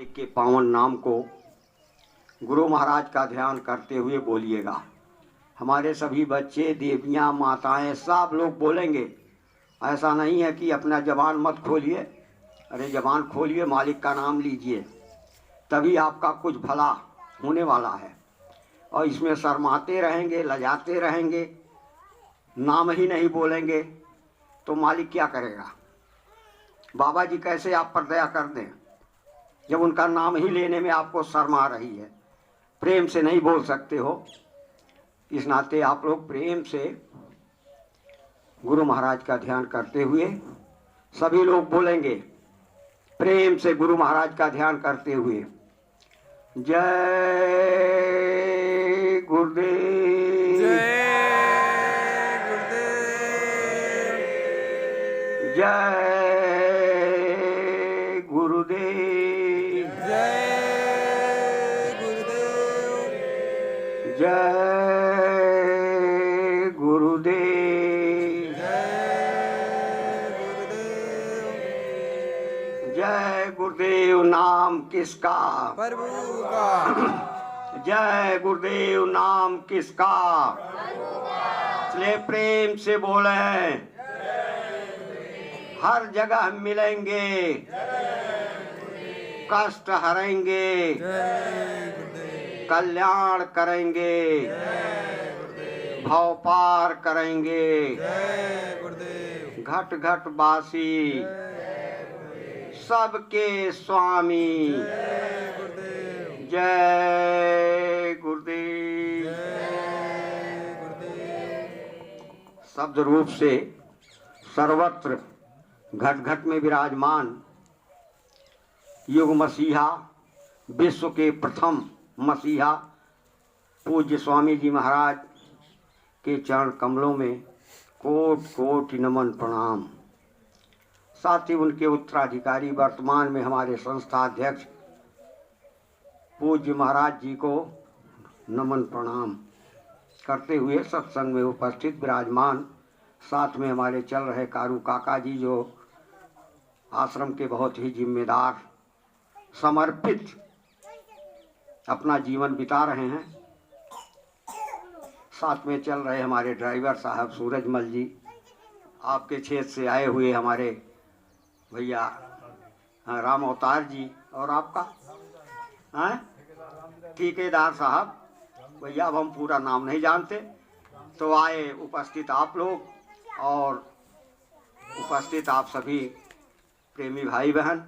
के पावन नाम को गुरु महाराज का ध्यान करते हुए बोलिएगा। हमारे सभी बच्चे, देवियाँ, माताएं सब लोग बोलेंगे। ऐसा नहीं है कि अपना जबान मत खोलिए। अरे जबान खोलिए, मालिक का नाम लीजिए, तभी आपका कुछ भला होने वाला है। और इसमें शर्माते रहेंगे, लजाते रहेंगे, नाम ही नहीं बोलेंगे तो मालिक क्या करेगा? बाबा जी कैसे आप पर दया कर दें जब उनका नाम ही लेने में आपको शर्म आ रही है? प्रेम से नहीं बोल सकते हो। इस नाते आप लोग प्रेम से गुरु महाराज का ध्यान करते हुए सभी लोग बोलेंगे, प्रेम से गुरु महाराज का ध्यान करते हुए, जय गुरुदेव, जय गुरुदेव, जय गुरुदेव, जय गुरुदेव, जय गुरुदेव, जय गुरुदेव। नाम किसका? प्रभु का। जय गुरुदेव। नाम किसका? इसलिए प्रेम से बोले, हर जगह मिलेंगे, कष्ट हरेंगे, कल्याण करेंगे, भव पार करेंगे, घट घट बासी सबके स्वामी। जय गुरुदेव। शब्द रूप से सर्वत्र घट घट में विराजमान युग मसीहा, विश्व के प्रथम मसीहा पूज्य स्वामी जी महाराज के चरण कमलों में कोट कोटि नमन प्रणाम। साथ ही उनके उत्तराधिकारी वर्तमान में हमारे संस्था अध्यक्ष पूज्य महाराज जी को नमन प्रणाम करते हुए सत्संग में उपस्थित विराजमान, साथ में हमारे चल रहे कारू काका जी जो आश्रम के बहुत ही जिम्मेदार, समर्पित अपना जीवन बिता रहे हैं, साथ में चल रहे हमारे ड्राइवर साहब सूरजमल जी, आपके क्षेत्र से आए हुए हमारे भैया राम अवतार जी, और आपका ठेकेदार साहब, भैया अब हम पूरा नाम नहीं जानते, तो आए उपस्थित आप लोग और उपस्थित आप सभी प्रेमी भाई बहन,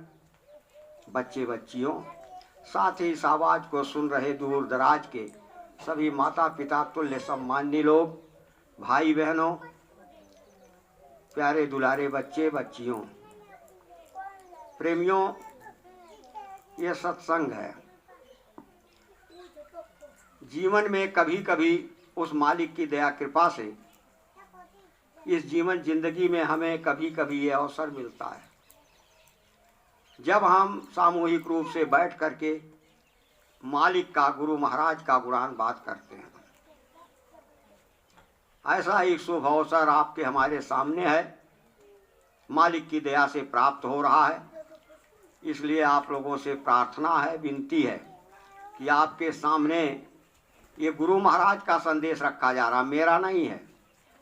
बच्चे बच्चियों, साथ ही इस आवाज़ को सुन रहे दूर दराज के सभी माता पिता तुल्य सम्मानी लोग, भाई बहनों, प्यारे दुलारे बच्चे बच्चियों, प्रेमियों, ये सत्संग है। जीवन में कभी कभी उस मालिक की दया कृपा से इस जीवन जिंदगी में हमें कभी कभी ये अवसर मिलता है जब हम सामूहिक रूप से बैठ करके मालिक का, गुरु महाराज का गुणान बात करते हैं। ऐसा एक शुभ अवसर आपके हमारे सामने है, मालिक की दया से प्राप्त हो रहा है। इसलिए आप लोगों से प्रार्थना है, विनती है कि आपके सामने ये गुरु महाराज का संदेश रखा जा रहा, मेरा नहीं है,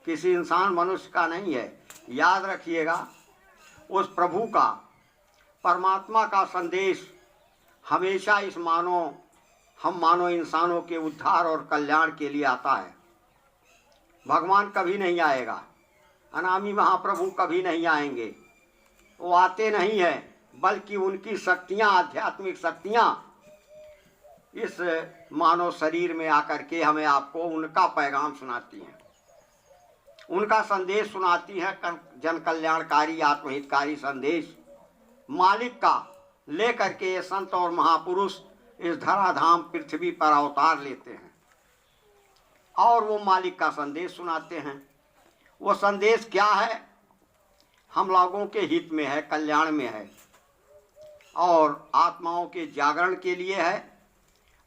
किसी इंसान मनुष्य का नहीं है। याद रखिएगा, उस प्रभु का, परमात्मा का संदेश हमेशा इस हम मानव इंसानों के उद्धार और कल्याण के लिए आता है। भगवान कभी नहीं आएगा, अनामी महाप्रभु कभी नहीं आएंगे, वो आते नहीं है, बल्कि उनकी शक्तियाँ, आध्यात्मिक शक्तियाँ इस मानव शरीर में आकर के हमें आपको उनका पैगाम सुनाती हैं, उनका संदेश सुनाती है, जन कल्याणकारी आत्महितकारी संदेश मालिक का लेकर के ये संत और महापुरुष इस धराधाम पृथ्वी पर अवतार लेते हैं और वो मालिक का संदेश सुनाते हैं। वो संदेश क्या है? हम लोगों के हित में है, कल्याण में है, और आत्माओं के जागरण के लिए है,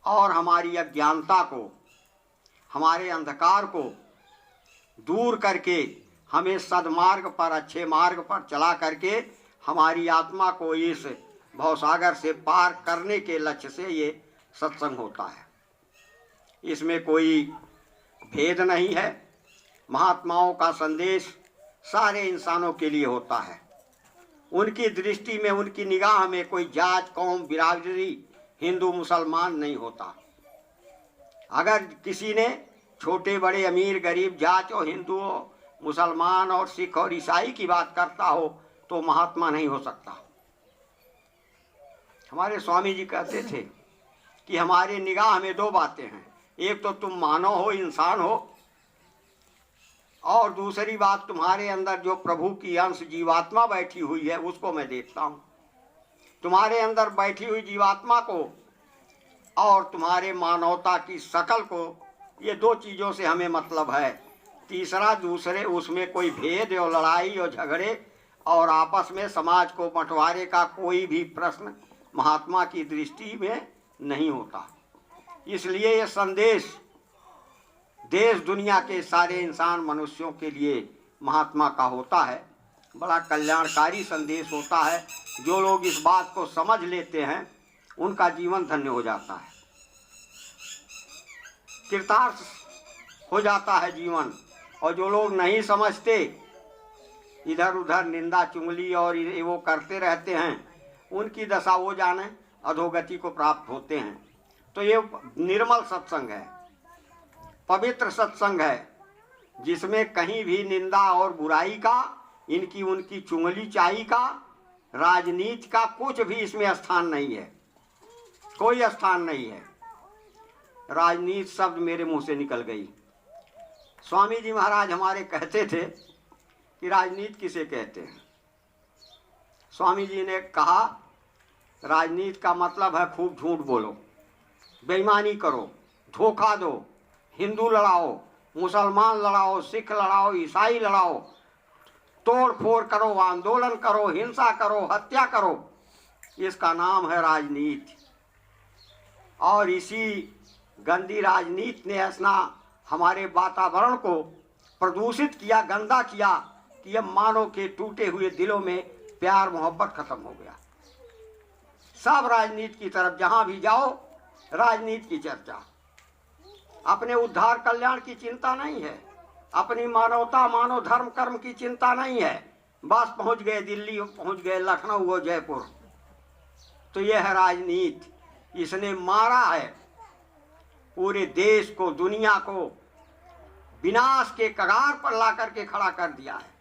और हमारी अज्ञानता को, हमारे अंधकार को दूर करके हमें सदमार्ग पर, अच्छे मार्ग पर चला करके हमारी आत्मा को इस भवसागर से पार करने के लक्ष्य से ये सत्संग होता है। इसमें कोई भेद नहीं है। महात्माओं का संदेश सारे इंसानों के लिए होता है। उनकी दृष्टि में, उनकी निगाह में कोई जात, कौम, बिरादरी, हिंदू मुसलमान नहीं होता। अगर किसी ने छोटे बड़े, अमीर गरीब, जात और हिंदू, मुसलमान और सिख और ईसाई की बात करता हो तो महात्मा नहीं हो सकता। हमारे स्वामी जी कहते थे कि हमारी निगाह में दो बातें हैं, एक तो तुम मानव हो, इंसान हो, और दूसरी बात तुम्हारे अंदर जो प्रभु की अंश जीवात्मा बैठी हुई है उसको मैं देखता हूँ। तुम्हारे अंदर बैठी हुई जीवात्मा को और तुम्हारे मानवता की शकल को, ये दो चीज़ों से हमें मतलब है। तीसरा दूसरे उसमें कोई भेद और लड़ाई और झगड़े और आपस में समाज को बंटवारे का कोई भी प्रश्न महात्मा की दृष्टि में नहीं होता। इसलिए ये संदेश देश दुनिया के सारे इंसान मनुष्यों के लिए महात्मा का होता है। बड़ा कल्याणकारी संदेश होता है। जो लोग इस बात को समझ लेते हैं उनका जीवन धन्य हो जाता है, कृतार्थ हो जाता है जीवन। और जो लोग नहीं समझते, इधर उधर निंदा चुगली और वो करते रहते हैं, उनकी दशा वो जाने, अधोगति को प्राप्त होते हैं। तो ये निर्मल सत्संग है, पवित्र सत्संग है, जिसमें कहीं भी निंदा और बुराई का, इनकी उनकी चुगली चाई का, राजनीति का कुछ भी इसमें स्थान नहीं है। कोई स्थान नहीं है। राजनीति शब्द मेरे मुंह से निकल गई। स्वामी जी महाराज हमारे कहते थे कि राजनीति किसे कहते हैं। स्वामी जी ने कहा राजनीति का मतलब है खूब झूठ बोलो, बेईमानी करो, धोखा दो, हिंदू लड़ाओ, मुसलमान लड़ाओ, सिख लड़ाओ, ईसाई लड़ाओ, तोड़ फोड़ करो, आंदोलन करो, हिंसा करो, हत्या करो, इसका नाम है राजनीति। और इसी गंदी राजनीति ने ऐसा हमारे वातावरण को प्रदूषित किया, गंदा किया कि ये मानव के टूटे हुए दिलों में प्यार मोहब्बत खत्म हो गया। सब राजनीति की तरफ, जहां भी जाओ राजनीति की चर्चा। अपने उद्धार कल्याण की चिंता नहीं है, अपनी मानवता, मानव धर्म कर्म की चिंता नहीं है। बस पहुंच गए दिल्ली, पहुंच गए लखनऊ और जयपुर। तो यह है राजनीति। इसने मारा है पूरे देश को, दुनिया को विनाश के कगार पर ला करके खड़ा कर दिया है।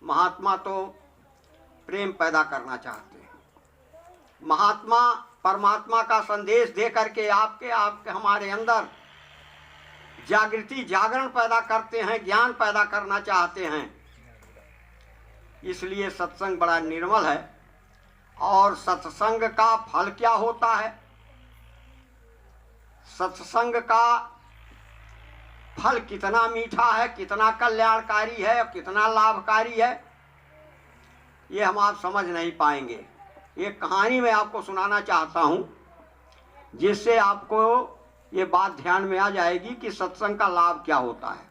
महात्मा तो प्रेम पैदा करना चाहते हैं। महात्मा परमात्मा का संदेश दे करके आपके हमारे अंदर जागृति, जागरण पैदा करते हैं, ज्ञान पैदा करना चाहते हैं। इसलिए सत्संग बड़ा निर्मल है। और सत्संग का फल क्या होता है? सत्संग का फल कितना मीठा है, कितना कल्याणकारी है और कितना लाभकारी है, ये हम आप समझ नहीं पाएंगे। एक कहानी मैं आपको सुनाना चाहता हूं, जिससे आपको ये बात ध्यान में आ जाएगी कि सत्संग का लाभ क्या होता है।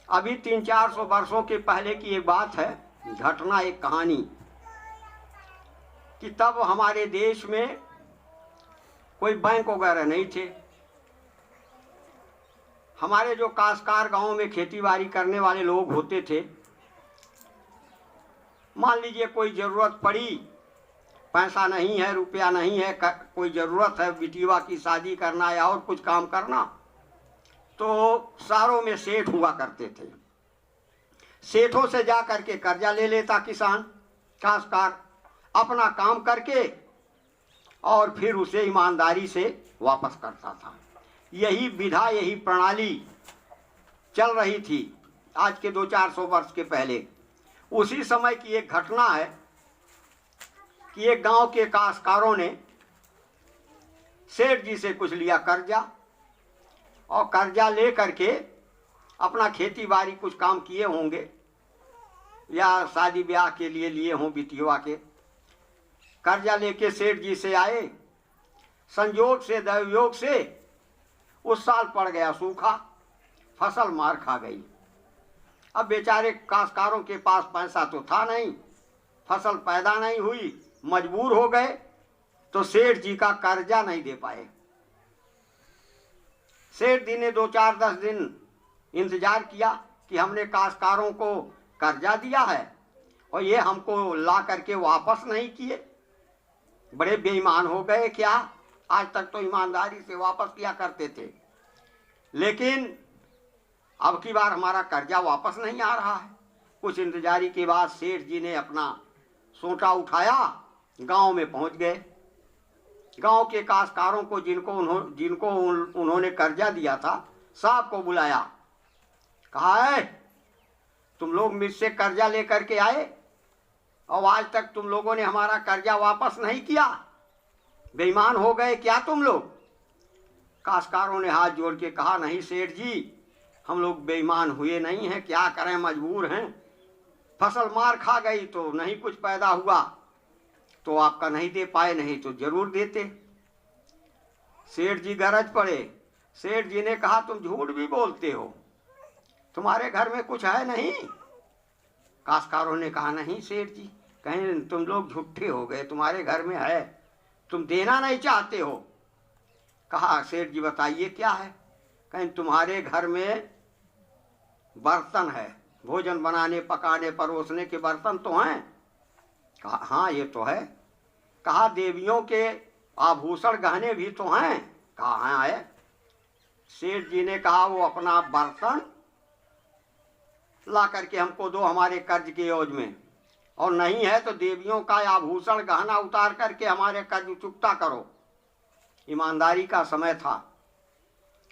अभी 300-400 वर्षों के पहले की एक बात है, घटना, एक कहानी, कि तब हमारे देश में कोई बैंक वगैरह नहीं थे। हमारे जो काश्तकार गांव में खेती बाड़ी करने वाले लोग होते थे, मान लीजिए कोई ज़रूरत पड़ी, पैसा नहीं है, रुपया नहीं है, कोई ज़रूरत है, बिटिया की शादी करना या और कुछ काम करना, तो शहरों में सेठ हुआ करते थे। सेठों से जा करके कर्जा ले लेता किसान, काश्तकार, अपना काम करके और फिर उसे ईमानदारी से वापस करता था। यही विधा, यही प्रणाली चल रही थी आज के 200-400 वर्ष के पहले। उसी समय की एक घटना है कि एक गांव के काश्तकारों ने सेठ जी से कुछ लिया कर्जा, और कर्जा ले करके अपना खेती बाड़ी कुछ काम किए होंगे या शादी ब्याह के लिए लिए हों बिटिया के। कर्जा लेके सेठ जी से आए, संयोग से, दैवयोग से उस साल पड़ गया सूखा, फसल मार खा गई। अब बेचारे काश्तकारों के पास पैसा तो था नहीं, फसल पैदा नहीं हुई, मजबूर हो गए तो सेठ जी का कर्जा नहीं दे पाए। सेठ जी ने 2-4-10 दिन इंतजार किया कि हमने काश्तकारों को कर्जा दिया है और ये हमको ला करके वापस नहीं किए, बड़े बेईमान हो गए क्या? आज तक तो ईमानदारी से वापस किया करते थे, लेकिन अब की बार हमारा कर्जा वापस नहीं आ रहा है। कुछ इंतजारी के बाद सेठ जी ने अपना सोटा उठाया, गांव में पहुंच गए। गांव के काश्तकारों को जिनको उन्होंने कर्जा दिया था, साहब को बुलाया। कहा है तुम लोग मुझसे कर्जा लेकर के आए और आज तक तुम लोगों ने हमारा कर्जा वापस नहीं किया, बेईमान हो गए क्या तुम लोग? काश्तकारों ने हाथ जोड़ के कहा, नहीं सेठ जी, हम लोग बेईमान हुए नहीं हैं, क्या करें, मजबूर हैं। फसल मार खा गई तो नहीं कुछ पैदा हुआ तो आपका नहीं दे पाए, नहीं तो जरूर देते। सेठ जी गरज पड़े। सेठ जी ने कहा, तुम झूठ भी बोलते हो, तुम्हारे घर में कुछ है नहीं? काश्तकारों ने कहा, नहीं सेठ जी, कहीं तुम लोग झूठे हो गए, तुम्हारे घर में है, तुम देना नहीं चाहते हो। कहा, सेठ जी बताइए क्या है? कहीं तुम्हारे घर में बर्तन है, भोजन बनाने पकाने परोसने के बर्तन तो हैं? कहा, हाँ ये तो है। कहा, देवियों के आभूषण गहने भी तो हैं? कहा, हाँ है। सेठ जी ने कहा, वो अपना बर्तन ला करके हमको दो हमारे कर्ज के एवज में, और नहीं है तो देवियों का आभूषण गहना उतार करके हमारे कर्ज चुकता करो। ईमानदारी का समय था।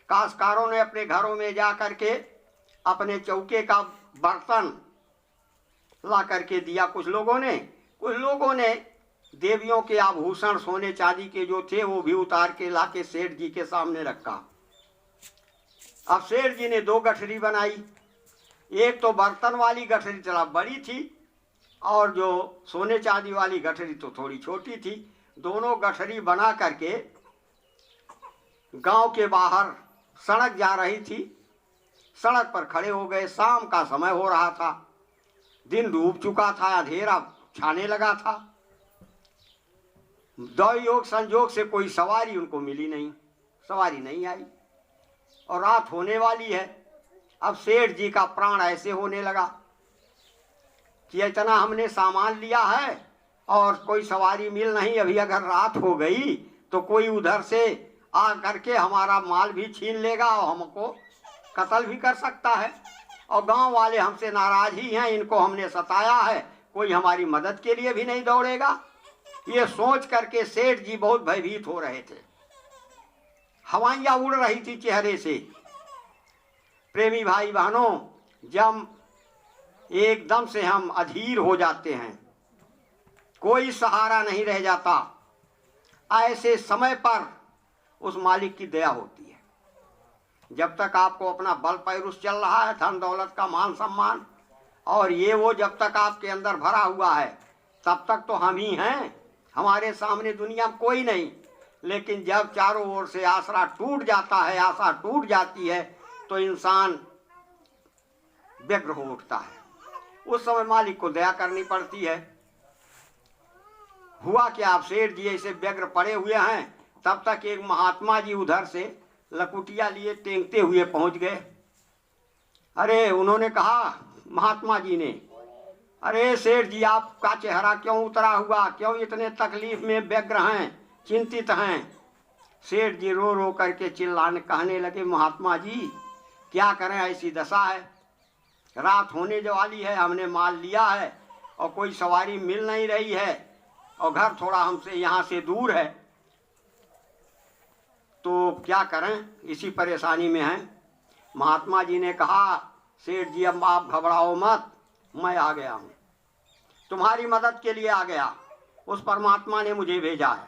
काश्तकारों ने अपने घरों में जा करके अपने चौके का बर्तन ला करके दिया कुछ लोगों ने देवियों के आभूषण सोने चांदी के जो थे वो भी उतार के ला के सेठ जी के सामने रखा। अब सेठ जी ने 2 गठरी बनाई। एक तो बर्तन वाली गठरी थोड़ा बड़ी थी और जो सोने चांदी वाली गठरी तो थोड़ी छोटी थी। दोनों गठरी बना करके गांव के बाहर सड़क जा रही थी, सड़क पर खड़े हो गए। शाम का समय हो रहा था, दिन डूब चुका था, अंधेरा छाने लगा था। दैवयोग संजोग से कोई सवारी उनको मिली नहीं, सवारी नहीं आई और रात होने वाली है। अब सेठ जी का प्राण ऐसे होने लगा कि इतना हमने सामान लिया है और कोई सवारी मिल नहीं, अभी अगर रात हो गई तो कोई उधर से आ करके हमारा माल भी छीन लेगा और हमको कत्ल भी कर सकता है, और गांव वाले हमसे नाराज ही हैं, इनको हमने सताया है, कोई हमारी मदद के लिए भी नहीं दौड़ेगा। ये सोच करके सेठ जी बहुत भयभीत हो रहे थे। हवाइयां उड़ रही थी चेहरे से। प्रेमी भाई बहनों, जब एकदम से हम अधीर हो जाते हैं, कोई सहारा नहीं रह जाता, ऐसे समय पर उस मालिक की दया होती है। जब तक आपको अपना बल पैरुष चल रहा है, धन दौलत का मान सम्मान और ये वो जब तक आपके अंदर भरा हुआ है, तब तक तो हम ही हैं, हमारे सामने दुनिया में कोई नहीं। लेकिन जब चारों ओर से आसरा टूट जाता है, आशा टूट जाती है, तो इंसान व्यग्र हो उठता है। उस समय मालिक को दया करनी पड़ती है। हुआ क्या, आप सेठ जी ऐसे व्यग्र पड़े हुए हैं, तब तक एक महात्मा जी उधर से लकुटिया लिए टेंगते हुए पहुंच गए। अरे उन्होंने कहा महात्मा जी ने, अरे सेठ जी आपका चेहरा क्यों उतरा हुआ, क्यों इतने तकलीफ में व्यग्र हैं, चिंतित हैं? सेठ जी रो रो करके चिल्लाने कहने लगे, महात्मा जी क्या करें, ऐसी दशा है, रात होने वाली है, हमने माल लिया है और कोई सवारी मिल नहीं रही है और घर थोड़ा हमसे यहाँ से दूर है, तो क्या करें, इसी परेशानी में हैं। महात्मा जी ने कहा, सेठ जी अब आप घबराओ मत, मैं आ गया हूँ, तुम्हारी मदद के लिए आ गया, उस परमात्मा ने मुझे भेजा है,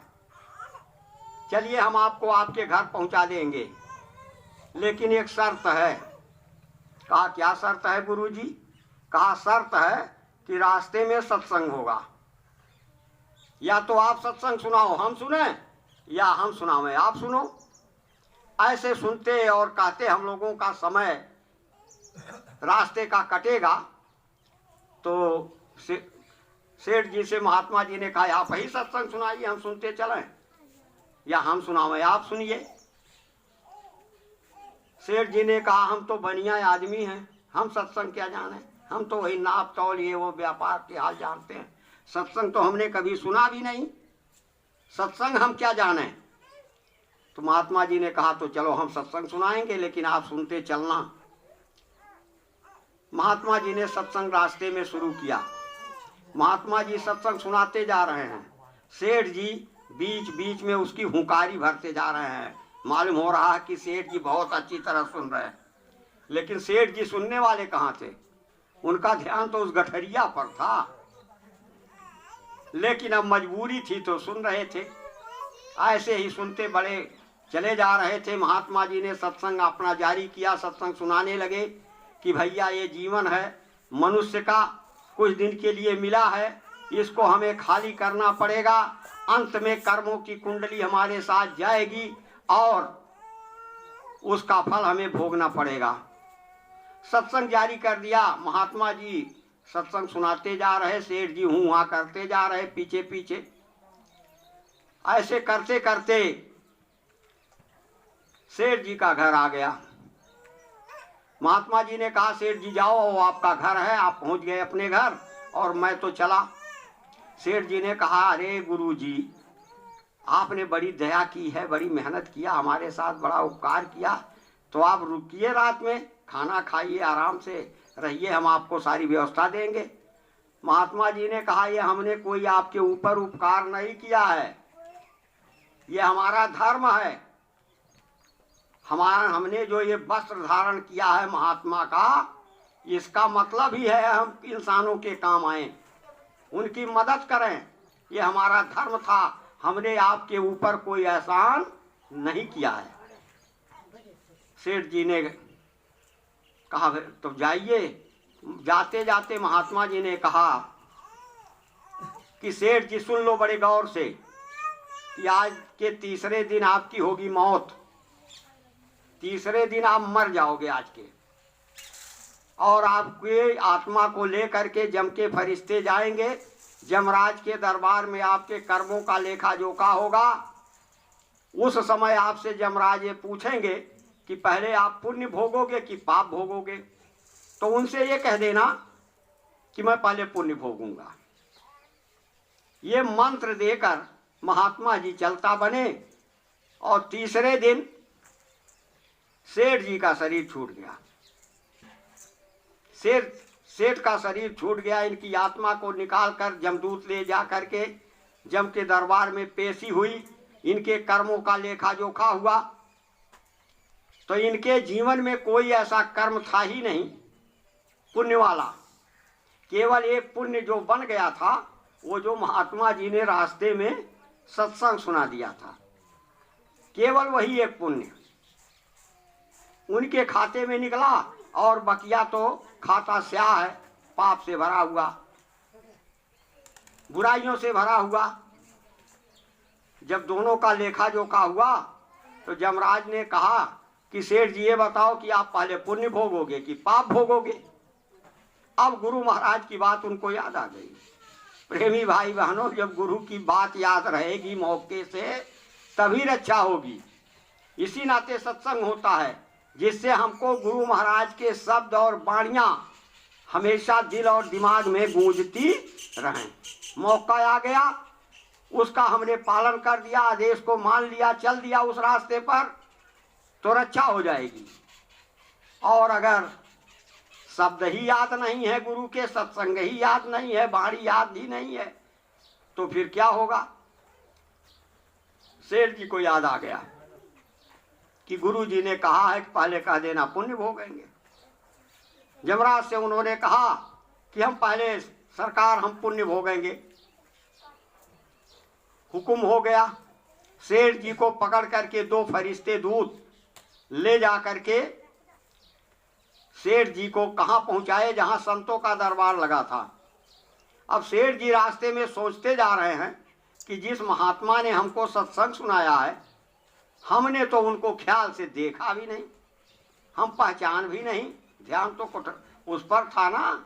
चलिए हम आपको आपके घर पहुंचा देंगे, लेकिन एक शर्त है। कहा क्या शर्त है गुरुजी? कहा शर्त है कि रास्ते में सत्संग होगा, या तो आप सत्संग सुनाओ हम सुने, या हम सुनावें आप सुनो। ऐसे सुनते और कहते हम लोगों का समय रास्ते का कटेगा, तो सेठ जी से महात्मा जी ने कहा आप ही सत्संग सुनाइए, हम सुनते चलें या हम सुनावें, आप सुनिए। सेठ जी ने कहा हम तो बनिया आदमी हैं, हम सत्संग क्या जाने, हम तो वही नाप तौल ये वो व्यापार के हाल जानते हैं, सत्संग तो हमने कभी सुना भी नहीं, सत्संग हम क्या जाने। तो महात्मा जी ने कहा तो चलो हम सत्संग सुनाएंगे, लेकिन आप सुनते चलना। महात्मा जी ने सत्संग रास्ते में शुरू किया। महात्मा जी सत्संग सुनाते जा रहे हैं, सेठ जी बीच बीच में उसकी हुंकारी भरते जा रहे हैं। मालूम हो रहा है कि सेठ जी बहुत अच्छी तरह सुन रहे हैं, लेकिन सेठ जी सुनने वाले कहाँ थे, उनका ध्यान तो उस गठरिया पर था। लेकिन अब मजबूरी थी तो सुन रहे थे। ऐसे ही सुनते बड़े चले जा रहे थे। महात्मा जी ने सत्संग अपना जारी किया, सत्संग सुनाने लगे कि भैया ये जीवन है मनुष्य का, कुछ दिन के लिए मिला है, इसको हमें खाली करना पड़ेगा, अंत में कर्मों की कुंडली हमारे साथ जाएगी और उसका फल हमें भोगना पड़ेगा। सत्संग जारी कर दिया। महात्मा जी सत्संग सुनाते जा रहे, सेठ जी हूँ वहाँ करते जा रहे पीछे पीछे। ऐसे करते करते सेठ जी का घर आ गया। महात्मा जी ने कहा सेठ जी जाओ, वो आपका घर है, आप पहुंच गए अपने घर और मैं तो चला। सेठ जी ने कहा अरे गुरु जी, आपने बड़ी दया की है, बड़ी मेहनत किया, हमारे साथ बड़ा उपकार किया, तो आप रुकिए, रात में खाना खाइए, आराम से रहिए, हम आपको सारी व्यवस्था देंगे। महात्मा जी ने कहा ये हमने कोई आपके ऊपर उपकार नहीं किया है, ये हमारा धर्म है, हमने जो ये वस्त्र धारण किया है महात्मा का, इसका मतलब ही है हम इंसानों के काम आए, उनकी मदद करें, ये हमारा धर्म था, हमने आपके ऊपर कोई एहसान नहीं किया है। सेठ जी ने कहा तो जाइए। जाते जाते महात्मा जी ने कहा कि सेठ जी सुन लो बड़े गौर से कि आज के तीसरे दिन आपकी होगी मौत, तीसरे दिन आप मर जाओगे आज के, और आपके आत्मा को लेकर के जम के फरिश्ते जाएंगे, जमराज के दरबार में आपके कर्मों का लेखा जोखा होगा। उस समय आपसे जमराज ये पूछेंगे कि पहले आप पुण्य भोगोगे कि पाप भोगोगे, तो उनसे ये कह देना कि मैं पहले पुण्य भोगूंगा। ये मंत्र देकर महात्मा जी चलता बने और तीसरे दिन सेठ जी का शरीर छूट गया। सेठ का शरीर छूट गया। इनकी आत्मा को निकाल कर जमदूत ले जा करके जम के दरबार में पेशी हुई, इनके कर्मों का लेखा जोखा हुआ। तो इनके जीवन में कोई ऐसा कर्म था ही नहीं पुण्य वाला, केवल एक पुण्य जो बन गया था वो जो महात्मा जी ने रास्ते में सत्संग सुना दिया था, केवल वही एक पुण्य उनके खाते में निकला, और बकिया तो खाता स्याह है, पाप से भरा हुआ, बुराइयों से भरा हुआ। जब दोनों का लेखा जोखा हुआ तो जमराज ने कहा कि सेठ जी ये बताओ कि आप पहले पुण्य भोगोगे कि पाप भोगोगे। अब गुरु महाराज की बात उनको याद आ गई। प्रेमी भाई बहनों, जब गुरु की बात याद रहेगी मौके से तभी रक्षा होगी। इसी नाते सत्संग होता है जिससे हमको गुरु महाराज के शब्द और वाणियां हमेशा दिल और दिमाग में गूंजती रहें। मौका आ गया, उसका हमने पालन कर दिया, आदेश को मान लिया, चल दिया उस रास्ते पर, तो रक्षा हो जाएगी। और अगर शब्द ही याद नहीं है गुरु के, सत्संग ही याद नहीं है, वाणी याद ही नहीं है, तो फिर क्या होगा। सेठ जी को याद आ गया कि गुरु जी ने कहा है कि पहले कह देना पुण्य भोगेंगे। जमराज से उन्होंने कहा कि हम पहले सरकार हम पुण्य भोगेंगे। हुक्म हो गया। सेठ जी को पकड़ करके दो फरिश्ते दूत ले जा करके सेठ जी को कहाँ पहुंचाए, जहां संतों का दरबार लगा था। अब सेठ जी रास्ते में सोचते जा रहे हैं कि जिस महात्मा ने हमको सत्संग सुनाया है, हमने तो उनको ख्याल से देखा भी नहीं, हम पहचान भी नहीं, ध्यान तो उस पर था ना।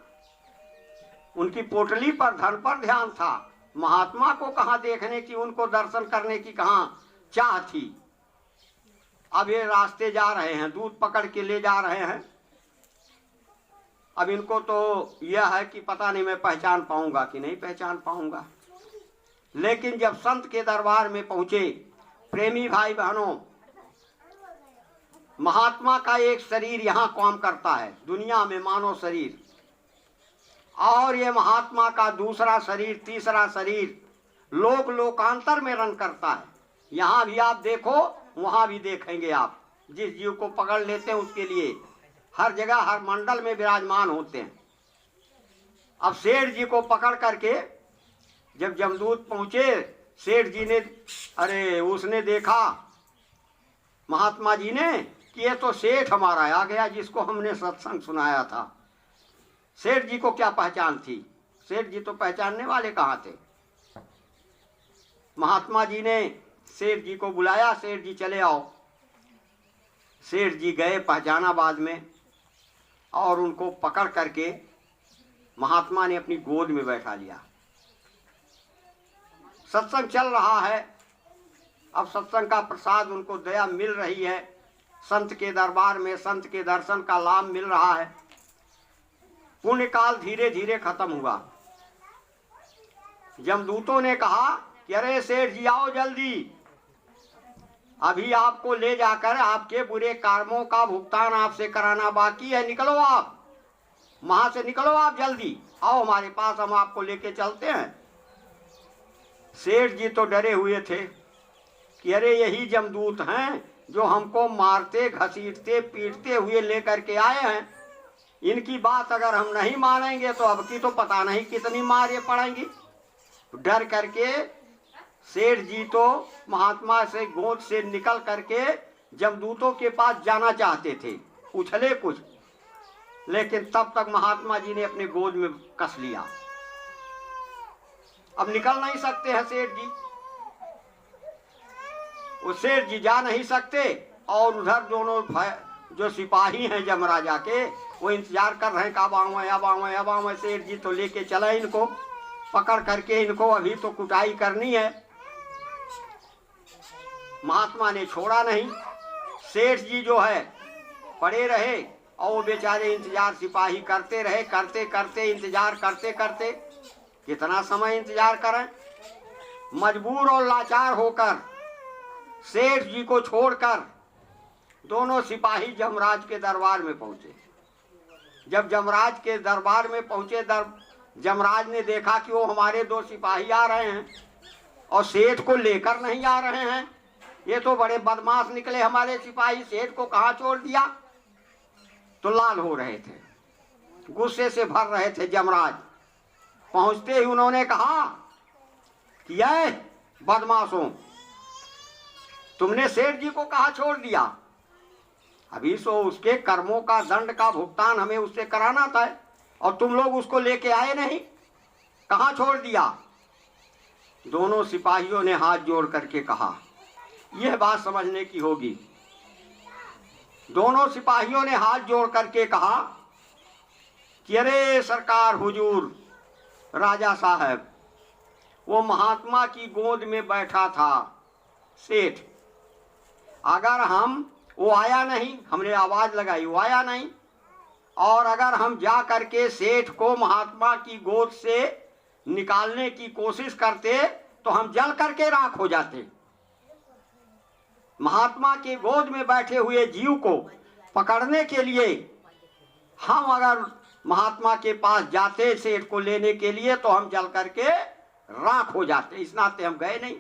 उनकी पोटली पर, धन पर ध्यान था। महात्मा को कहाँ देखने की, उनको दर्शन करने की कहाँ चाह थी। अब ये रास्ते जा रहे हैं, दूध पकड़ के ले जा रहे हैं। अब इनको तो यह है कि पता नहीं मैं पहचान पाऊंगा कि नहीं पहचान पाऊंगा। लेकिन जब संत के दरबार में पहुंचे, प्रेमी भाई बहनों, महात्मा का एक शरीर यहाँ काम करता है दुनिया में, मानव शरीर, और ये महात्मा का दूसरा शरीर, तीसरा शरीर लोक लोकांतर में रन करता है। यहाँ भी आप देखो, वहां भी देखेंगे आप। जिस जीव को पकड़ लेते हैं उसके लिए हर जगह, हर मंडल में विराजमान होते हैं। अब सेठ जी को पकड़ करके जब जमदूत पहुंचे, सेठ जी ने, अरे उसने देखा महात्मा जी ने कि ये तो सेठ हमारा आ गया जिसको हमने सत्संग सुनाया था। सेठ जी को क्या पहचान थी? सेठ जी तो पहचानने वाले कहाँ थे। महात्मा जी ने सेठ जी को बुलाया, सेठ जी चले आओ। सेठ जी गए पहचानाबाद में और उनको पकड़ करके महात्मा ने अपनी गोद में बैठा लिया। सत्संग चल रहा है, अब सत्संग का प्रसाद उनको दया मिल रही है, संत के दरबार में संत के दर्शन का लाभ मिल रहा है। पुण्य काल धीरे धीरे खत्म हुआ। जमदूतों ने कहा कि अरे सेठ जी आओ जल्दी, अभी आपको ले जाकर आपके बुरे कर्मों का भुगतान आपसे कराना बाकी है, निकलो आप वहां से, निकलो आप जल्दी आओ हमारे पास, हम आपको लेके चलते हैं। सेठ जी तो डरे हुए थे कि अरे यही जमदूत हैं जो हमको मारते घसीटते पीटते हुए लेकर के आए हैं। इनकी बात अगर हम नहीं मानेंगे तो अब की तो पता नहीं कितनी मार ये पड़ेंगी। डर करके सेठ जी तो महात्मा से गोद से निकल करके जमदूतों के पास जाना चाहते थे, उछले कुछ, लेकिन तब तक महात्मा जी ने अपने गोद में कस लिया। अब निकल नहीं सकते हैं सेठ जी, वो सेठ जी जा नहीं सकते, और उधर दोनों जो सिपाही हैं जमराजा के वो इंतजार कर रहे हैं कब आऊँ अब आऊँ अब आऊँ। सेठ जी तो लेके चले इनको पकड़ करके, इनको अभी तो कुटाई करनी है। महात्मा ने छोड़ा नहीं, सेठ जी जो है पड़े रहे और वो बेचारे इंतजार सिपाही करते रहे, करते करते इंतजार करते करते कितना समय इंतजार करें। मजबूर और लाचार होकर सेठ जी को छोड़कर दोनों सिपाही जमराज के दरबार में पहुंचे। जब जमराज के दरबार में पहुंचे, जमराज ने देखा कि वो हमारे दो सिपाही आ रहे हैं और सेठ को लेकर नहीं आ रहे हैं, ये तो बड़े बदमाश निकले हमारे सिपाही, सेठ को कहाँ छोड़ दिया। तो लाल हो रहे थे, गुस्से से भर रहे थे जमराज। पहुंचते ही उन्होंने कहा कि ये बदमाशों, तुमने सेठ जी को कहाँ छोड़ दिया? अभी सो उसके कर्मों का दंड का भुगतान हमें उससे कराना था और तुम लोग उसको लेके आए नहीं, कहाँ छोड़ दिया? दोनों सिपाहियों ने हाथ जोड़ करके कहा, यह बात समझने की होगी। दोनों सिपाहियों ने हाथ जोड़ करके कहा कि अरे सरकार हुजूर राजा साहब, वो महात्मा की गोद में बैठा था सेठ, अगर हम, वो आया नहीं, हमने आवाज लगाई वो आया नहीं, और अगर हम जा करके सेठ को महात्मा की गोद से निकालने की कोशिश करते तो हम जल करके राख हो जाते। महात्मा के गोद में बैठे हुए जीव को पकड़ने के लिए हम अगर महात्मा के पास जाते सेठ को लेने के लिए तो हम जल करके राख हो जाते। इस नाते हम गए नहीं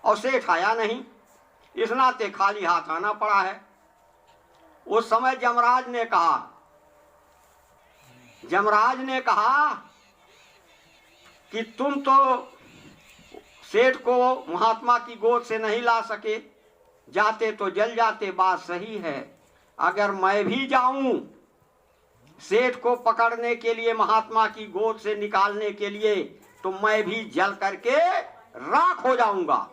और सेठ आया नहीं, इस नाते खाली हाथ आना पड़ा है। उस समय जमराज ने कहा कि तुम तो सेठ को महात्मा की गोद से नहीं ला सके, जाते तो जल जाते, बात सही है। अगर मैं भी जाऊं सेठ को पकड़ने के लिए, महात्मा की गोद से निकालने के लिए, तो मैं भी जल करके राख हो जाऊंगा।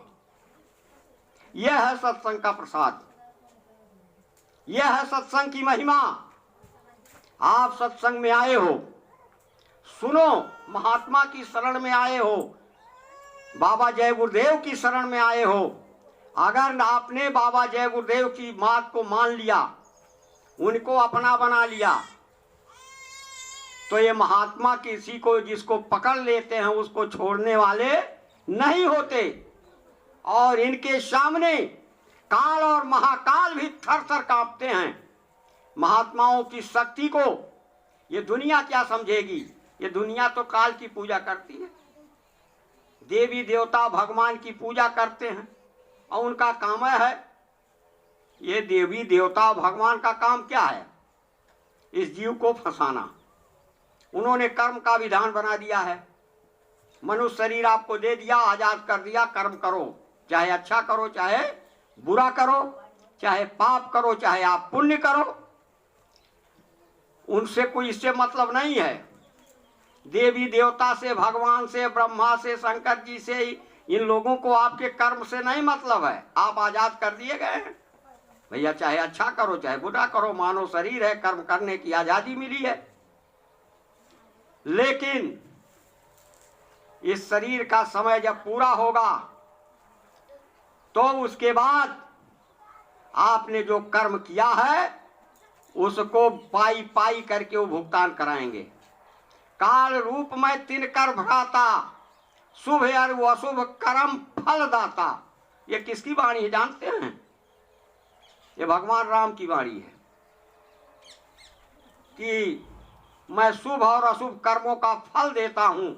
यह है सत्संग का प्रसाद, यह है सत्संग की महिमा। आप सत्संग में आए हो, सुनो, महात्मा की शरण में आए हो, बाबा जय गुरुदेव की शरण में आए हो। अगर आपने बाबा जय गुरुदेव की बात को मान लिया, उनको अपना बना लिया, तो ये महात्मा किसी को जिसको पकड़ लेते हैं उसको छोड़ने वाले नहीं होते। और इनके सामने काल और महाकाल भी थर थर कांपते हैं। महात्माओं की शक्ति को ये दुनिया क्या समझेगी? ये दुनिया तो काल की पूजा करती है, देवी देवता भगवान की पूजा करते हैं, और उनका काम है, ये देवी देवता भगवान का काम क्या है? इस जीव को फंसाना। उन्होंने कर्म का विधान बना दिया है। मनुष्य शरीर आपको दे दिया, आजाद कर दिया, कर्म करो, चाहे अच्छा करो चाहे बुरा करो, चाहे पाप करो चाहे आप पुण्य करो, उनसे कोई इससे मतलब नहीं है। देवी देवता से, भगवान से, ब्रह्मा से, शंकर जी से, इन लोगों को आपके कर्म से नहीं मतलब है। आप आजाद कर दिए गए हैं भैया, चाहे अच्छा करो चाहे बुरा करो, मानव शरीर है, कर्म करने की आजादी मिली है। लेकिन इस शरीर का समय जब पूरा होगा तो उसके बाद आपने जो कर्म किया है उसको पाई पाई करके वो भुगतान कराएंगे। काल रूप में तिन कर भ्राता, शुभ और अशुभ कर्म फल दाता। ये किसकी वाणी है जानते हैं? ये भगवान राम की वाणी है कि मैं शुभ और अशुभ कर्मों का फल देता हूं,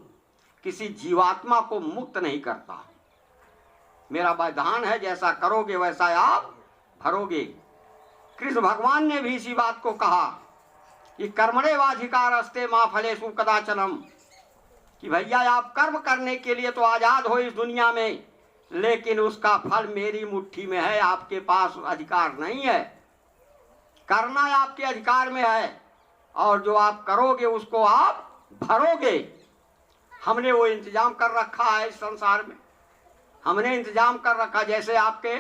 किसी जीवात्मा को मुक्त नहीं करता। मेरा विधान है, जैसा करोगे वैसा आप भरोगे। कृष्ण भगवान ने भी इसी बात को कहा कि कर्मणेवाधिकार अस्ते मां फलेषु कदाचनम, कि भैया आप कर्म करने के लिए तो आजाद हो इस दुनिया में, लेकिन उसका फल मेरी मुट्ठी में है, आपके पास अधिकार नहीं है। करना आपके अधिकार में है, और जो आप करोगे उसको आप भरोगे। हमने वो इंतजाम कर रखा है इस संसार में, हमने इंतजाम कर रखा। जैसे आपके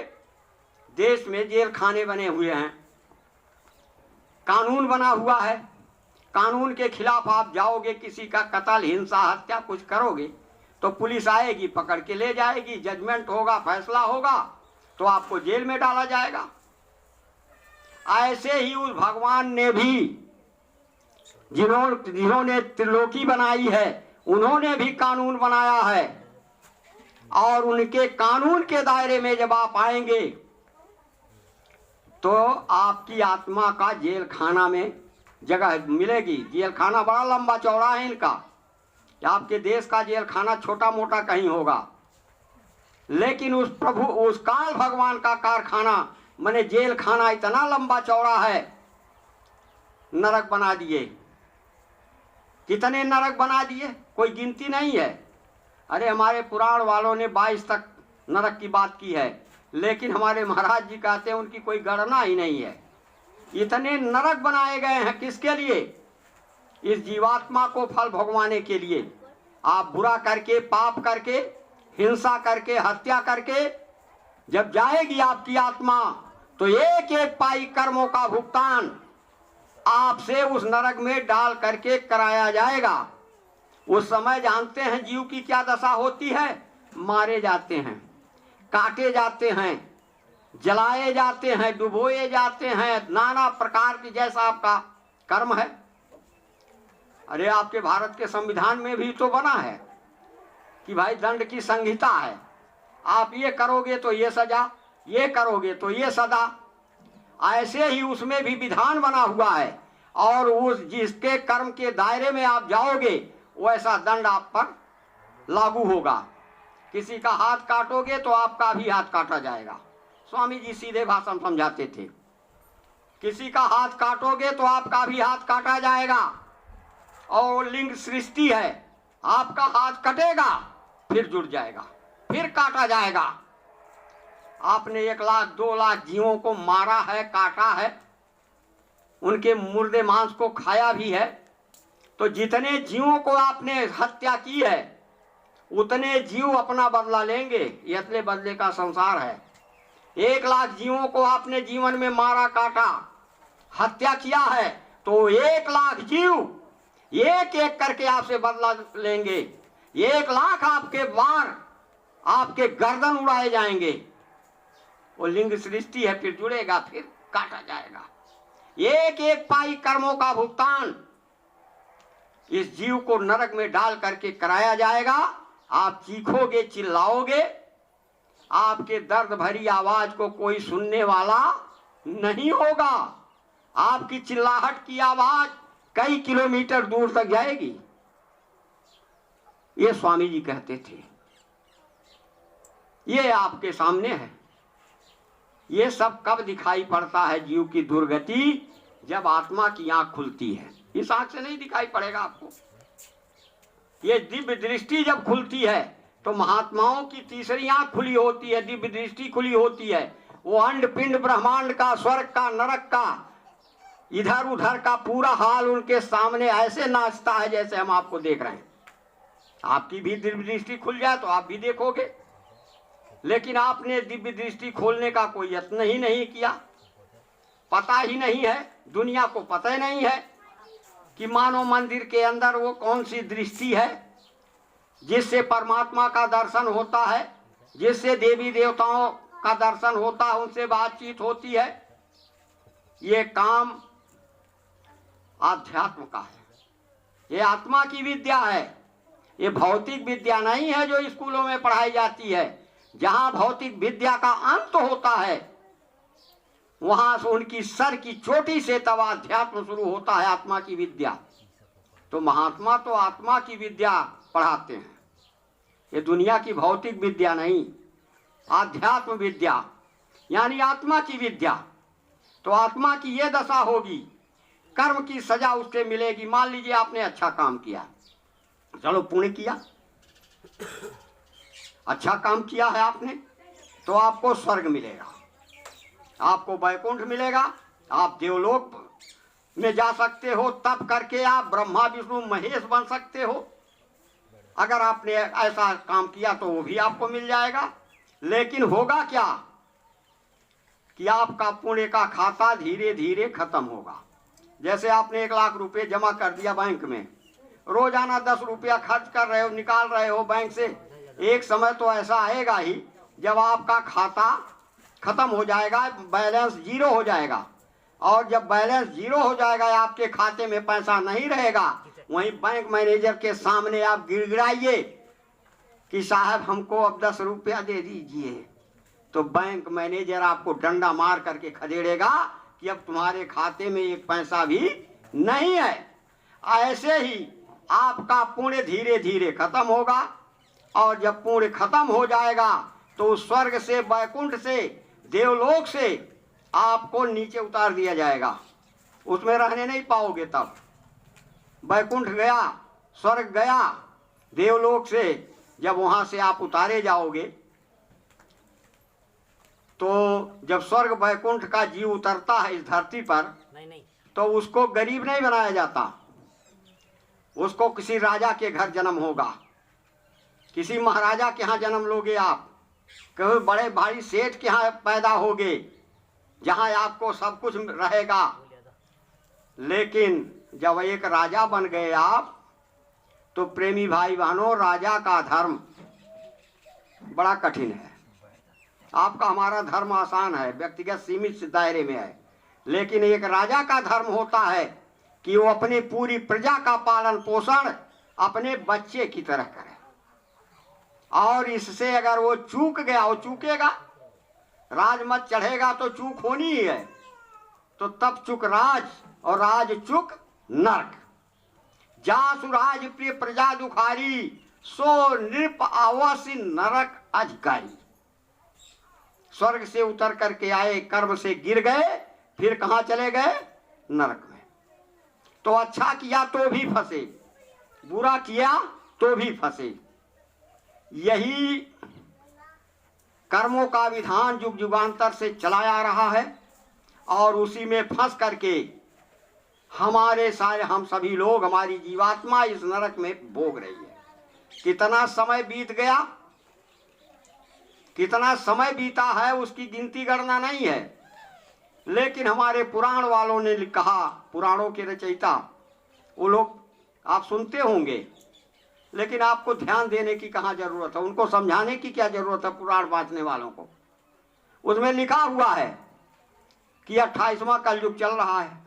देश में जेल खाने बने हुए हैं, कानून बना हुआ है, कानून के खिलाफ आप जाओगे, किसी का कत्ल, हिंसा, हत्या कुछ करोगे तो पुलिस आएगी, पकड़ के ले जाएगी, जजमेंट होगा, फैसला होगा, तो आपको जेल में डाला जाएगा। ऐसे ही उस भगवान ने भी, जिन्होंने त्रिलोकी बनाई है, उन्होंने भी कानून बनाया है, और उनके कानून के दायरे में जब आप आएंगे तो आपकी आत्मा का जेल खाना में जगह मिलेगी। जेल खाना बड़ा लंबा चौड़ा है इनका, आपके देश का जेल खाना छोटा मोटा कहीं होगा, लेकिन उस प्रभु, उस काल भगवान का कारखाना माने जेल खाना इतना लंबा चौड़ा है। नरक बना दिए, कितने नरक बना दिए, कोई गिनती नहीं है। अरे हमारे पुराण वालों ने 22 तक नरक की बात की है, लेकिन हमारे महाराज जी कहते हैं उनकी कोई गणना ही नहीं है। इतने नरक बनाए गए हैं, किसके लिए? इस जीवात्मा को फल भोगवाने के लिए। आप बुरा करके, पाप करके, हिंसा करके, हत्या करके जब जाएगी आपकी आत्मा, तो एक एक पाई कर्मों का भुगतान आपसे उस नरक में डाल करके कराया जाएगा। उस समय जानते हैं जीव की क्या दशा होती है? मारे जाते हैं, काटे जाते हैं, जलाए जाते हैं, डुबोए जाते हैं, नाना प्रकार की, जैसा आपका कर्म है। अरे आपके भारत के संविधान में भी तो बना है कि भाई दंड की संहिता है, आप ये करोगे तो ये सजा, ये करोगे तो ये सजा। ऐसे ही उसमें भी विधान बना हुआ है, और उस जिसके कर्म के दायरे में आप जाओगे वैसा दंड आप पर लागू होगा। किसी का हाथ काटोगे तो आपका भी हाथ काटा जाएगा। स्वामी जी सीधे भाषण समझाते थे, किसी का हाथ काटोगे तो आपका भी हाथ काटा जाएगा। और लिंग सृष्टि है, आपका हाथ कटेगा फिर जुड़ जाएगा, फिर काटा जाएगा। आपने 1 लाख 2 लाख जीवों को मारा है, काटा है, उनके मुर्दे मांस को खाया भी है, तो जितने जीवों को आपने हत्या की है उतने जीव अपना बदला लेंगे। ये अतले बदले का संसार है। 1 लाख जीवों को आपने जीवन में मारा, काटा, हत्या किया है, तो 1 लाख जीव एक एक करके आपसे बदला लेंगे। 1,00,000 आपके वार, आपके गर्दन उड़ाए जाएंगे। वो लिंग सृष्टि है, फिर जुड़ेगा, फिर काटा जाएगा। एक एक पाई कर्मों का भुगतान इस जीव को नरक में डाल करके कराया जाएगा। आप चीखोगे, चिल्लाओगे, आपके दर्द भरी आवाज को कोई सुनने वाला नहीं होगा। आपकी चिल्लाहट की आवाज कई किलोमीटर दूर तक जाएगी। ये स्वामी जी कहते थे। ये आपके सामने है। ये सब कब दिखाई पड़ता है जीव की दुर्गति? जब आत्मा की आंख खुलती है। इस आंख से नहीं दिखाई पड़ेगा आपको। ये दिव्य दृष्टि जब खुलती है तो महात्माओं की तीसरी आंख खुली होती है, दिव्य दृष्टि खुली होती है। वो अंड पिंड ब्रह्मांड का, स्वर्ग का, नरक का, इधर उधर का पूरा हाल उनके सामने ऐसे नाचता है जैसे हम आपको देख रहे हैं। आपकी भी दिव्य दृष्टि खुल जाए तो आप भी देखोगे, लेकिन आपने दिव्य दृष्टि खोलने का कोई यत्न ही नहीं किया। पता ही नहीं है, दुनिया को पता ही नहीं है कि मानव मंदिर के अंदर वो कौन सी दृष्टि है जिससे परमात्मा का दर्शन होता है, जिससे देवी देवताओं का दर्शन होता है, उनसे बातचीत होती है। ये काम आध्यात्म का है, ये आत्मा की विद्या है। ये भौतिक विद्या नहीं है जो स्कूलों में पढ़ाई जाती है। जहां भौतिक विद्या का अंत होता है वहां से उनकी सर की चोटी से तब अध्यात्म शुरू होता है, आत्मा की विद्या। तो महात्मा तो आत्मा की विद्या पढ़ाते हैं। ये दुनिया की भौतिक विद्या नहीं, आध्यात्म विद्या यानी आत्मा की विद्या। तो आत्मा की ये दशा होगी, कर्म की सजा उससे मिलेगी। मान लीजिए आपने अच्छा काम किया, चलो पुण्य किया, अच्छा काम किया है आपने, तो आपको स्वर्ग मिलेगा, आपको वैकुंठ मिलेगा, आप देवलोक में जा सकते हो। तप करके आप ब्रह्मा विष्णु महेश बन सकते हो। अगर आपने ऐसा काम किया तो वो भी आपको मिल जाएगा। लेकिन होगा क्या कि आपका पुण्य का खाता धीरे धीरे खत्म होगा। जैसे आपने 1,00,000 रुपये जमा कर दिया बैंक में, रोजाना 10 रुपया खर्च कर रहे हो, निकाल रहे हो बैंक से। एक समय तो ऐसा आएगा ही जब आपका खाता खत्म हो जाएगा, बैलेंस जीरो हो जाएगा। और जब बैलेंस जीरो हो जाएगा, आपके खाते में पैसा नहीं रहेगा, वहीं बैंक मैनेजर के सामने आप गिड़गिड़ाइए कि साहब हमको अब 10 रुपया दे दीजिए, तो बैंक मैनेजर आपको डंडा मार करके खदेड़ेगा कि अब तुम्हारे खाते में एक पैसा भी नहीं है। ऐसे ही आपका पुण्य धीरे धीरे खत्म होगा, और जब पुण्य खत्म हो जाएगा तो स्वर्ग से, वैकुंठ से, देवलोक से आपको नीचे उतार दिया जाएगा। उसमें रहने नहीं पाओगे। तब वैकुंठ गया, स्वर्ग गया, देवलोक से जब वहां से आप उतारे जाओगे तो जब स्वर्ग वैकुंठ का जीव उतरता है इस धरती पर, तो उसको गरीब नहीं बनाया जाता, उसको किसी राजा के घर जन्म होगा, किसी महाराजा के यहाँ जन्म लोगे आप, कहीं बड़े भारी सेठ के यहाँ पैदा होगे जहाँ आपको सब कुछ रहेगा। लेकिन जब एक राजा बन गए आप, तो प्रेमी भाई बहनों, राजा का धर्म बड़ा कठिन है। आपका हमारा धर्म आसान है, व्यक्तिगत सीमित दायरे में है। लेकिन एक राजा का धर्म होता है कि वो अपनी पूरी प्रजा का पालन पोषण अपने बच्चे की तरह करे, और इससे अगर वो चूक गया, वो चूकेगा, राजमत चढ़ेगा तो चूक होनी ही है। तो तब चुक राज और राज चुक नरक। जासु राज प्रिय प्रजा दुखारी, सो नृप आवसी नरक अधिकारी। स्वर्ग से उतर करके आए, कर्म से गिर गए, फिर कहाँ चले गए? नरक में। तो अच्छा किया तो भी फंसे, बुरा किया तो भी फंसे। यही कर्मों का विधान युग युगांतर से चला आ रहा है, और उसी में फंस करके हमारे सारे, हम सभी लोग, हमारी जीवात्मा इस नरक में भोग रही है। कितना समय बीत गया, कितना समय बीता है, उसकी गिनती गणना नहीं है। लेकिन हमारे पुराण वालों ने कहा, पुराणों के रचयिता, वो लोग आप सुनते होंगे, लेकिन आपको ध्यान देने की कहाँ जरूरत है, उनको समझाने की क्या जरूरत है पुराण बांटने वालों को। उसमें लिखा हुआ है कि 28वां कलयुग चल रहा है,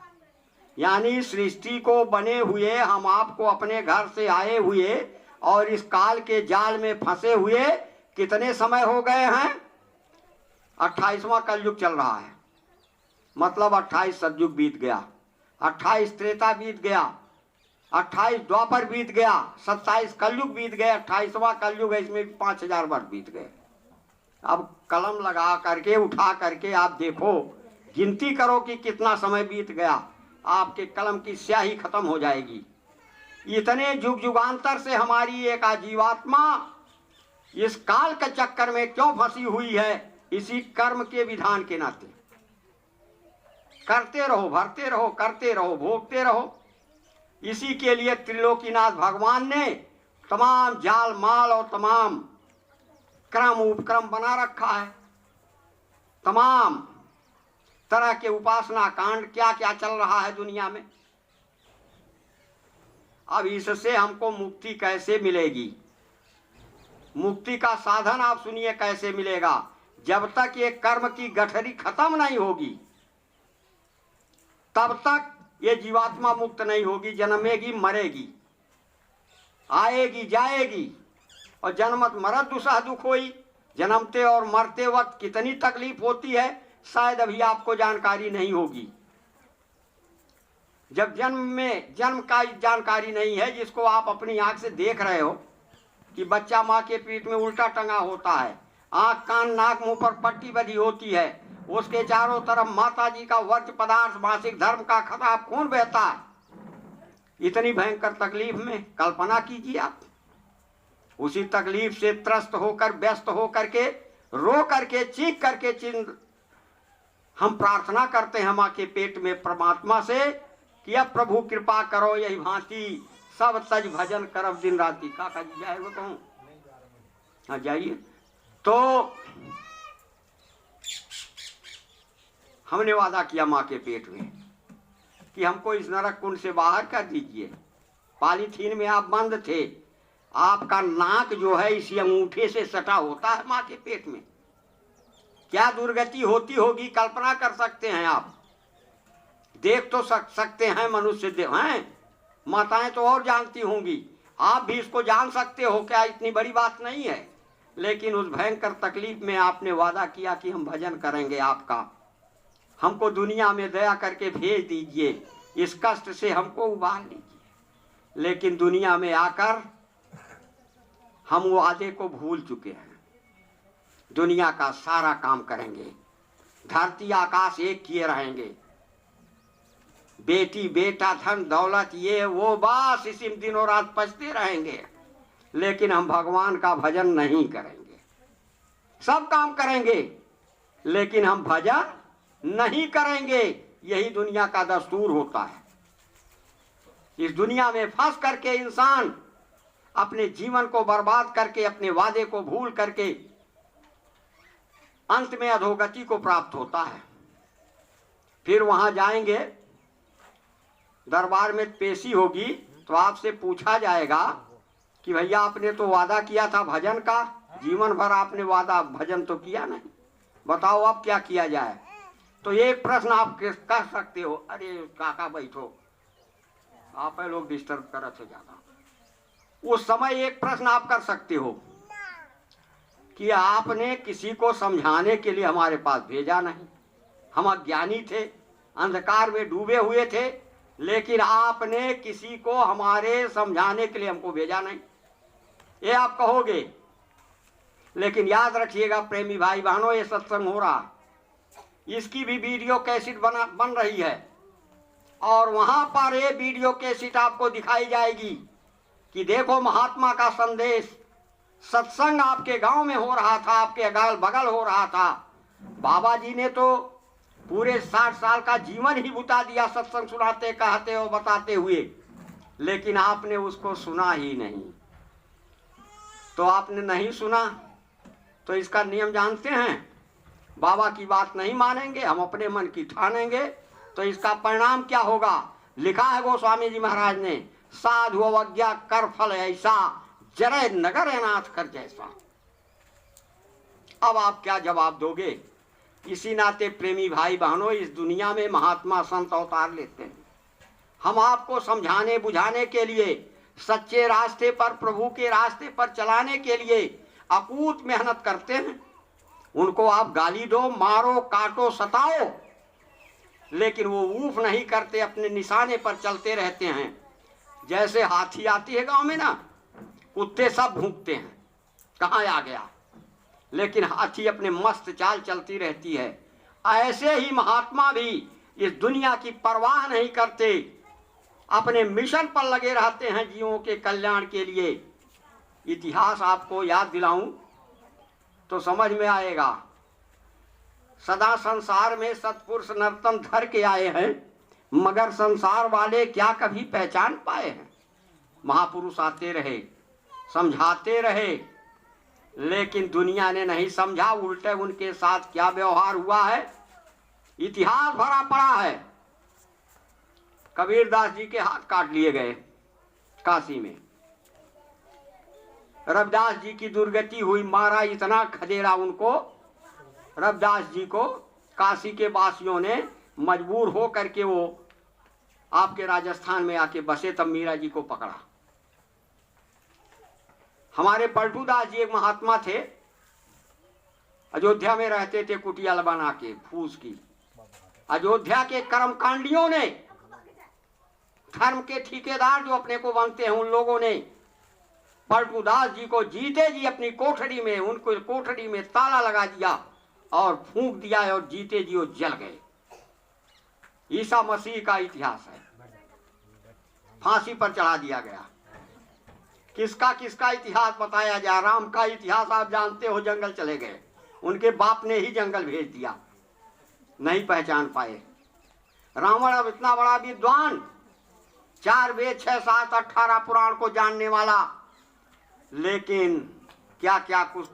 यानी सृष्टि को बने हुए हम आपको अपने घर से आए हुए और इस काल के जाल में फंसे हुए कितने समय हो गए हैं? 28वां कलयुग चल रहा है, मतलब 28 सतयुग बीत गया, 28 त्रेता बीत गया, 28 द्वापर बीत गया, 27 कलयुग बीत गए, 28वां कलयुग है, इसमें 5000 वर्ष बीत गए। अब कलम लगा करके उठा करके आप देखो, गिनती करो कि कितना समय बीत गया, आपके कलम की स्याही खत्म हो जाएगी। इतने युग युगांतर से हमारी एक आजीवात्मा इस काल के चक्कर में क्यों फंसी हुई है? इसी कर्म के विधान के नाते करते रहो, भरते रहो, करते रहो, भोगते रहो। इसी के लिए त्रिलोकीनाथ भगवान ने तमाम जाल माल और तमाम क्रम उपक्रम बना रखा है। तमाम तरह के उपासना कांड क्या क्या चल रहा है दुनिया में। अब इससे हमको मुक्ति कैसे मिलेगी? मुक्ति का साधन आप सुनिए कैसे मिलेगा। जब तक ये कर्म की गठरी खत्म नहीं होगी तब तक ये जीवात्मा मुक्त नहीं होगी, जन्मेगी मरेगी, आएगी जाएगी, और जन्मत मरत दुसह दुख होई। जन्मते और मरते वक्त कितनी तकलीफ होती है शायद अभी आपको जानकारी नहीं होगी। जब जन्म का जानकारी नहीं है, जिसको आप अपनी आंख से देख रहे हो कि बच्चा माँ के पेट में उल्टा टंगा होता है, आंख कान नाक मुंह पर पट्टी बंधी होती है, उसके चारों तरफ माता जी का वर्ज्य पदार्थ मासिक धर्म का खराब खून बहता है। इतनी भयंकर तकलीफ में कल्पना कीजिए आप। उसी तकलीफ से त्रस्त होकर व्यस्त होकर के रो करके चीख करके हम प्रार्थना करते हैं माँ के पेट में परमात्मा से कि अब प्रभु कृपा करो, यही भांति सब तज भजन करब दिन राति। काका जी जाएगा कहूँ? हाँ जाइए। तो हमने वादा किया माँ के पेट में कि हमको इस नरक कुंड से बाहर कर दीजिए। पॉलीथीन में आप बंद थे, आपका नाक जो है इसी अंगूठे से सटा होता है माँ के पेट में। क्या दुर्गति होती होगी कल्पना कर सकते हैं आप? देख तो सकते हैं मनुष्य हैं, माताएं तो और जानती होंगी, आप भी इसको जान सकते हो, क्या इतनी बड़ी बात नहीं है। लेकिन उस भयंकर तकलीफ में आपने वादा किया कि हम भजन करेंगे आपका, हमको दुनिया में दया करके भेज दीजिए, इस कष्ट से हमको उबार लीजिए। लेकिन दुनिया में आकर हम वो वादे को भूल चुके हैं। दुनिया का सारा काम करेंगे, धरती आकाश एक किए रहेंगे, बेटी बेटा धन दौलत ये वो बस इसी में दिनों रात पछते रहेंगे। लेकिन हम भगवान का भजन नहीं करेंगे। सब काम करेंगे लेकिन हम भजन नहीं करेंगे। यही दुनिया का दस्तूर होता है। इस दुनिया में फंस करके इंसान अपने जीवन को बर्बाद करके, अपने वादे को भूल करके अंत में अधोगति को प्राप्त होता है। फिर वहां जाएंगे, दरबार में पेशी होगी तो आपसे पूछा जाएगा कि भैया आपने तो वादा किया था भजन का, जीवन भर आपने वादा भजन तो किया नहीं, बताओ अब क्या किया जाए। तो एक प्रश्न आप कर सकते हो, अरे काका बैठो, आप लोग डिस्टर्ब कर थे ज्यादा। उस समय एक प्रश्न आप कर सकते हो कि आपने किसी को समझाने के लिए हमारे पास भेजा नहीं, हम अज्ञानी थे, अंधकार में डूबे हुए थे, लेकिन आपने किसी को हमारे समझाने के लिए हमको भेजा नहीं, ये आप कहोगे। लेकिन याद रखिएगा प्रेमी भाई बहनों, ये सत्संग हो रहा, इसकी भी वीडियो कैसेट बन रही है और वहां पर ये वीडियो कैसेट आपको दिखाई जाएगी कि देखो महात्मा का संदेश। सत्संग आपके गांव में हो रहा था, आपके अगल बगल हो रहा था। बाबा जी ने तो पूरे 60 साल का जीवन ही बुता दिया सत्संग सुनाते कहते और बताते हुए, लेकिन आपने उसको सुना ही नहीं। तो आपने नहीं सुना तो इसका नियम जानते हैं, बाबा की बात नहीं मानेंगे, हम अपने मन की ठानेंगे, तो इसका परिणाम क्या होगा? लिखा है गोस्वामी जी महाराज ने, साधु अवज्ञा कर फल ऐसा, जरे नगर अनाथ कर जैसा। अब आप क्या जवाब दोगे? इसी नाते प्रेमी भाई बहनों, इस दुनिया में महात्मा संत अवतार लेते हैं। हम आपको समझाने बुझाने के लिए, सच्चे रास्ते पर, प्रभु के रास्ते पर चलाने के लिए अकूत मेहनत करते हैं। उनको आप गाली दो, मारो, काटो, सताओ, लेकिन वो ऊफ नहीं करते, अपने निशाने पर चलते रहते हैं। जैसे हाथी आती है गांव में ना, कुत्ते सब भूंकते हैं कहाँ आ गया, लेकिन हाथी अपने मस्त चाल चलती रहती है। ऐसे ही महात्मा भी इस दुनिया की परवाह नहीं करते, अपने मिशन पर लगे रहते हैं जीवों के कल्याण के लिए। इतिहास आपको याद दिलाऊं तो समझ में आएगा। सदा संसार में सत्पुरुष नर्तन धर के आए हैं, मगर संसार वाले क्या कभी पहचान पाए हैं? महापुरुष आते रहे, समझाते रहे, लेकिन दुनिया ने नहीं समझा। उल्टे उनके साथ क्या व्यवहार हुआ है, इतिहास भरा पड़ा है। कबीरदास जी के हाथ काट लिए गए काशी में, रविदास जी की दुर्गति हुई, मारा इतना खदेड़ा उनको, रविदास जी को काशी के वासियों ने मजबूर हो करके वो आपके राजस्थान में आके बसे, तब मीरा जी को पकड़ा। हमारे पलटूदास जी एक महात्मा थे, अयोध्या में रहते थे, कुटिया बना के फूस की। अयोध्या के कर्मकांडियों ने, धर्म के ठेकेदार जो अपने को बनते हैं, उन लोगों ने पलटूदास जी को जीते जी अपनी कोठरी में, उनको कोठरी में ताला लगा दिया और फूंक दिया, और जीते जी वो जल गए। ईसा मसीह का इतिहास है, फांसी पर चढ़ा दिया गया। किसका किसका इतिहास बताया जाए? राम का इतिहास आप जानते हो, जंगल चले गए, उनके बाप ने ही जंगल भेज दिया, नहीं पहचान पाए। रावण अब इतना बड़ा विद्वान, 4 वेद 6 7 18 पुराण को जानने वाला, लेकिन क्या क्या कुछ